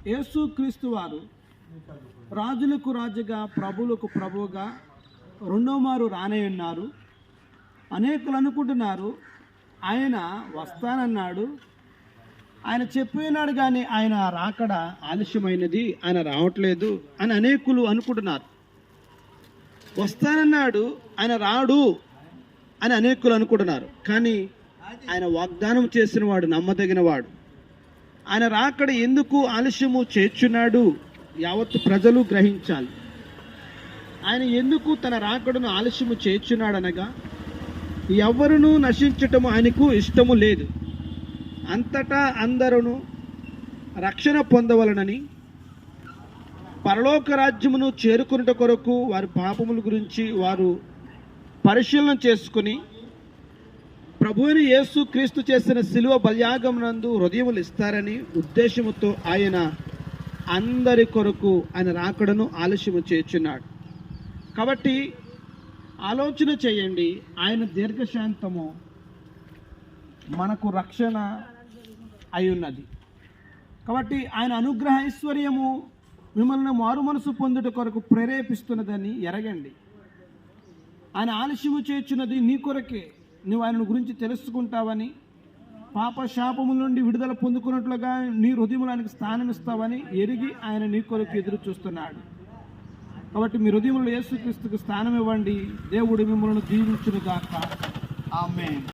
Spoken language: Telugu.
యేసుక్రీస్తు వారు రాజులకు రాజుగా ప్రభువులకు ప్రభువుగా రెండో మారు రానే ఉన్నారు. అనేకులు అనుకుంటున్నారు ఆయన వస్తానన్నాడు, ఆయన చెప్పినాడు, కానీ ఆయన రాకడ ఆలస్యమైనది, ఆయన రావట్లేదు అని అనేకులు అనుకుంటున్నారు. వస్తానన్నాడు, ఆయన రాడు అని అనేకులు అనుకుంటున్నారు. కానీ ఆయన వాగ్దానం చేసిన వాడు నమ్మదగిన వాడు. ఆయన రాకడ ఎందుకు ఆలస్యము చేర్చున్నాడు యావత్తు ప్రజలు గ్రహించాలి. ఆయన ఎందుకు తన రాకడను ఆలస్యము చేర్చున్నాడనగా, ఎవరునూ నశించటము ఆయనకు ఇష్టము లేదు, అంతటా అందరూ రక్షణ పొందవలనని, పరలోక రాజ్యమును చేరుకునేట కొరకు వారి పాపముల గురించి వారు పరిశీలన చేసుకుని ప్రభువుని యేసు క్రీస్తు చేసిన శిలువ బలియాగమునందు హృదయములు ఇస్తారని ఉద్దేశముతో ఆయన అందరి కొరకు ఆయన రాకడను ఆలస్యము చేర్చున్నాడు. కాబట్టి ఆలోచన చేయండి, ఆయన దీర్ఘశాంతము మనకు రక్షణ అయి ఉన్నది. కాబట్టి ఆయన అనుగ్రహ ఐశ్వర్యము మిమ్మల్ని మారు మనసు పొందుట కొరకు ప్రేరేపిస్తున్నదని ఎరగండి. ఆయన ఆలస్యము చేర్చున్నది నీ కొరకే, నువ్వు ఆయన గురించి తెలుసుకుంటావని, పాప శాపముల నుండి విడుదల పొందుకున్నట్లుగా నీ హృదయములకు స్థానం ఇస్తావని ఎరిగి ఆయన నీ కొరకు ఎదురు చూస్తున్నాడు. కాబట్టి మీ హృదయములో యేసుక్రీస్తుకు స్థానం ఇవ్వండి. దేవుడు మిమ్మల్ని దీవించును గాక. ఆమేన్.